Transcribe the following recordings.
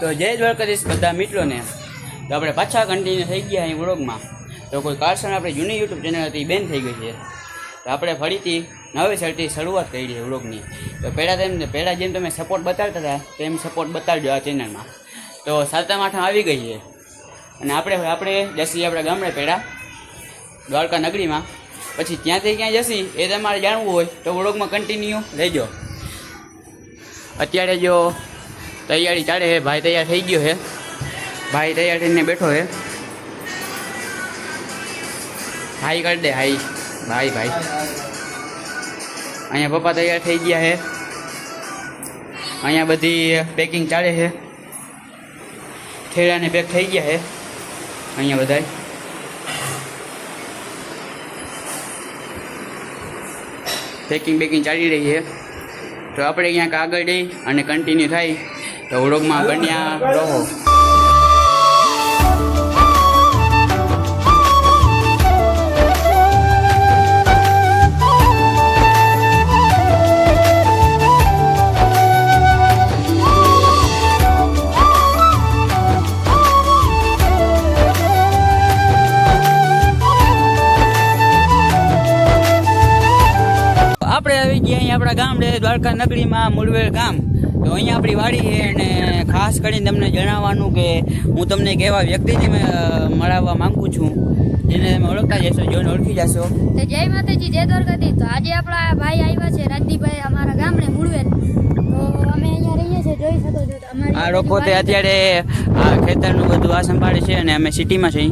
તો જય દ્વારકાધીશ બધા મિત્રોને. તો આપણે પાછા કન્ટિન્યુ થઈ ગયા અહીં વ્લોગમાં. તો કોઈ કારણસર આપણી જૂની યુટ્યુબ ચેનલ હતી એ બેન થઈ ગઈ છે. તો આપણે ફરીથી નવી શરતી શરૂઆત કરી છે વ્લોગની. તો પહેલાં જેમ તમે સપોર્ટ બતાવતા હતા તેમ સપોર્ટ બતાવજો આ ચેનલમાં. તો 7-8 આવી ગઈ છે અને આપણે જશી આપણા ગામડે પહેલાં દ્વારકા નગરીમાં. પછી ત્યાંથી ક્યાં જશી એ તમારે જાણવું હોય તો વ્લોગમાં કન્ટિન્યુ રહેજો. અત્યારે જો તૈયારી ચાલે છે, ભાઈ તૈયાર થઈ ગયો છે, ભાઈ તૈયાર થઈને બેઠો છે. હાઈ કરી દે, હાઈ ભાઈ ભાઈ. અહીંયા પપ્પા તૈયાર થઈ ગયા છે. અહીંયા બધી પેકિંગ ચાલે છે, થેલાને પેક થઈ ગયા છે અહીંયા બધા. પેકિંગ ચાલી રહી છે. તો આપણે ક્યાંક આગળ જઈ અને કન્ટિન્યુ થાય તો વ્લોગમાં બન્યા રહો. આપણે આવી ગયા અહીં આપણા ગામડે દ્વારકા નગરીમાં મુળવેલ ગામ. તો અહીંયા આપણી વાડી છે અને ખાસ કરીને તમને જણાવવાનું કે હું તમને એક એવા વ્યક્તિને મળવા માંગુ છું જેને તમે ઓળખતા જશો, જોઈને ઓળખી જશો. તો જય માતાજી, જય દ્વારકાધીશ. તો આજે આપણા ભાઈ આવ્યા છે રાજદીપભાઈ અમારા ગામડે મુળવેલ. તો અમે અહીંયા રહીએ છીએ, જોઈ શકો છો. આ લોકો તે અત્યારે આ ખેતરનું બધું આ સંભાળે છે અને અમે સિટીમાં છીએ.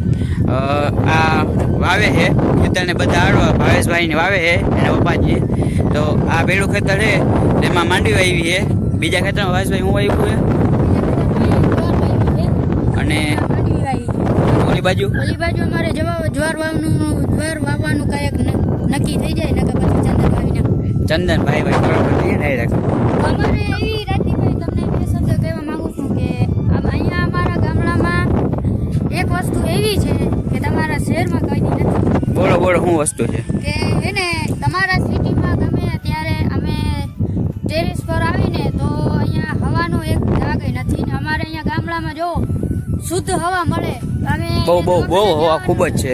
આ વાવે છે ખેતરને બધા આડવા ભાવેશભાઈને વાવે છે એના પપ્પાજી. તો આ પેલું ખેતર છે તેમાં માંડવી આવી છે. બીજા ખેતરમાં ભાવેશભાઈ હું આવ્યું છે અને ઓલી બાજુ અમારે જ્વાર વાવવાનું કાંઈક નક્કી થઈ જાય ને પછી ચંદન વાવીને ચંદનભાઈ ડાયરેક્ટ અમારે એવી રાજદીપભાઈ તમને બે શબ્દ કહેવા માંગુ છું કે અહીંયા અમારા ગામડામાં એક વસ્તુ એવી છે કે તમારા શહેરમાં કઈ નથી. બોલો શું વસ્તુ છે કે એને તમારા સિટીમાં ગમે ત્યારે અમે ટેરેસ પર આવીને તો અહીંયા હવાનો એક જાગ નથી ને અમારે અહીંયા ગામડામાં જો શુદ્ધ હવા મળે. અમે બહુ હવા ખૂબ જ છે.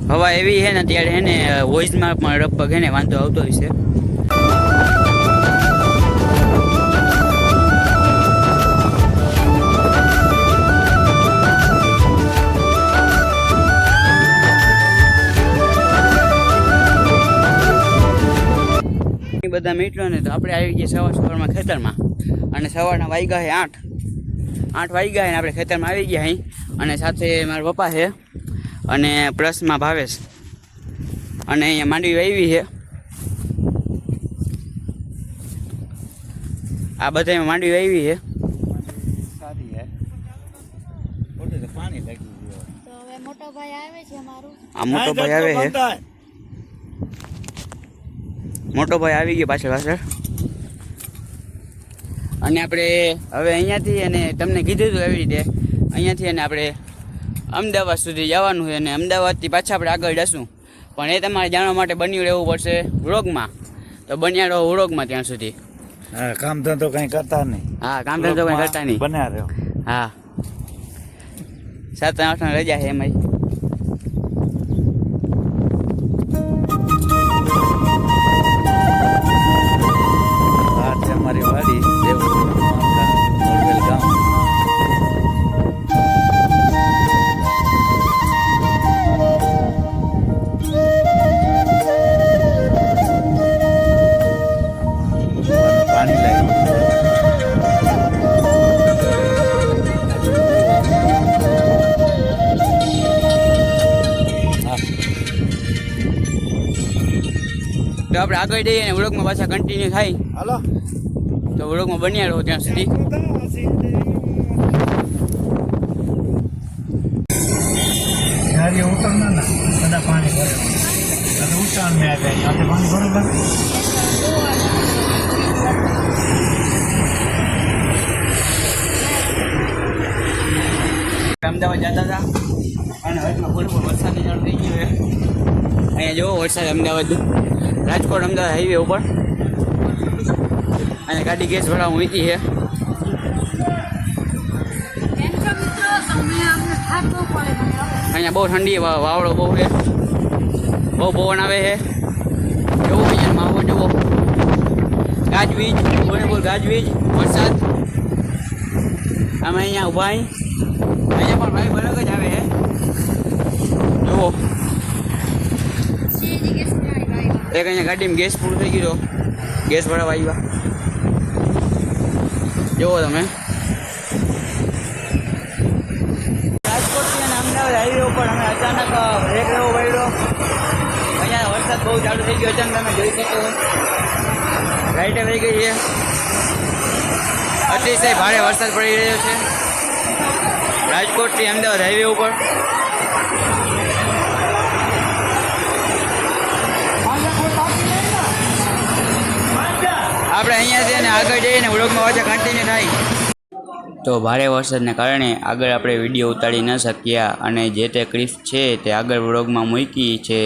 હવા એવી છે ને ત્યારે એને વોઇસમાં પણ લગભગ એને વાંધો આવતો હોય છે. બધા મિત્રોને તો આપણે આવી ગયા સવારમાં ખેતરમાં અને સવારના વાગ્યા છે 8 વાગ્યા ને આપણે ખેતરમાં આવી ગયા અહીં. અને સાથે મારા પપ્પા છે અને પ્લસમાં ભાવેશ અને અહીંયા માંડવી વાવી છે. આ બધા માંડવી વાવી છે. મોટો ભાઈ આવે છે અમારો. આ મોટો ભાઈ આવે છે. મોટો ભાઈ આવી ગયો પાછળ અને આપણે હવે અહીંયાથી અને તમને કીધું હતું એવી રીતે અહીંયાથી અને આપણે અમદાવાદ સુધી જવાનું છે અને અમદાવાદથી પાછા આપણે આગળ જશું. પણ એ તમારે જાણવા માટે બન્યું રહેવું પડશે વ્લોગમાં. તો બન્યા રહો વ્લોગમાં ત્યાં સુધી. હા, કામ ધંધો કંઈ કરતા નહીં. હા, કામ ધંધો કંઈ કરતા નહીં. બન્યા રહ્યો. હા, 7-8 રજા છે એમાં. અમારી વાડી મુળવેલ ગામ. પાણી લાવી તો આપણે આગળ જઈએ અને વ્લોગમાં પાછા કન્ટિન્યુ થાય. હાલો તો વ્લોગમાં બન્યા રહો ત્યાં સુધી. ઉતરના ના બધા પાણી ભરે ઉત્તરાયણ મેં આવ્યા પાણી બરોબર. અમદાવાદ જતા હતા અને હજુ ફૂલ વરસાદની ચાલુ થઈ ગયો છે. અહીંયા જુઓ વરસાદ અમદાવાદ રાજકોટ અમદાવાદ હાઈવે ઉપર અને ગાડી ગેસ ભરાવા મૂકી છે. અહીંયા બહુ ઠંડી વાવડો બહુ છે, બહુ પવન આવે છે. જુઓ અહીંયા માહોલ જુઓ, ગાજવીજ, બોલ ગાજવીજ, વરસાદ. અમે અહીંયા ઊભા અહીંયા પણ ભાઈ બરાબર જ આવે છે. જુઓ એક અહીંયા ગાડીમાં ગેસ પૂરું થઈ ગયો, ગેસ ભરાવા આવ્યા. જુઓ તમે રાજકોટથી અને અમદાવાદ હાઈવે ઉપર અમે અચાનક બ્રેક લેવો પડ્યો. અહીંયા વરસાદ બહુ ચાલુ થઈ ગયો, અચાનક તમે જોઈ શકો લાઈટે વહી ગઈ છે. અતિશય ભારે વરસાદ પડી રહ્યો છે રાજકોટથી અમદાવાદ હાઈવે ઉપર. આપણે અહીંયાથી અને આગળ જઈને વ્લોગમાં પાછા કન્ટિન્યુ થાય. તો ભારે વરસાદને કારણે આગળ આપણે વિડીયો ઉતારી ન શક્યા અને જે તે ક્લિપ છે તે આગળ વ્લોગમાં મૂકી છે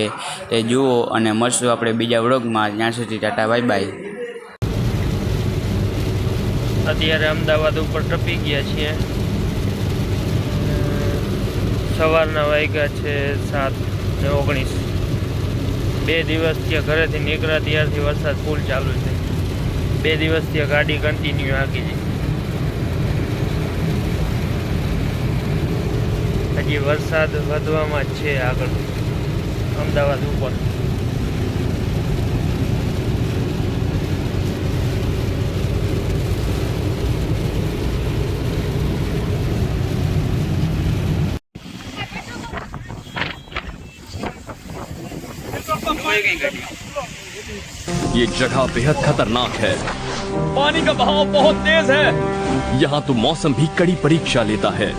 તે જુઓ અને મળશું આપણે બીજા વ્લોગમાં. ત્યાં સુધી ટાટા બાય બાય. અત્યારે અમદાવાદ ઉપર ટપી ગયા છીએ. સવારના વાગ્યા છે 7:19. 2 દિવસથી ઘરેથી નીકળ્યા ત્યારથી વરસાદ ફૂલ ચાલુ છે. 2 દિવસથી ગાડી કન્ટિન્યુ હાકી છે. હજી વરસાદ વધવામાં જ છે આગળ અમદાવાદ ઉપર. ये जगह बेहद खतरनाक है, पानी का बहाव बहुत तेज है, यहाँ तो मौसम भी कड़ी परीक्षा लेता है,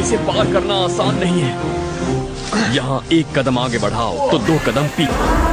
इसे पार करना आसान नहीं है. यहाँ एक कदम आगे बढ़ाओ तो 2 कदम पीछे.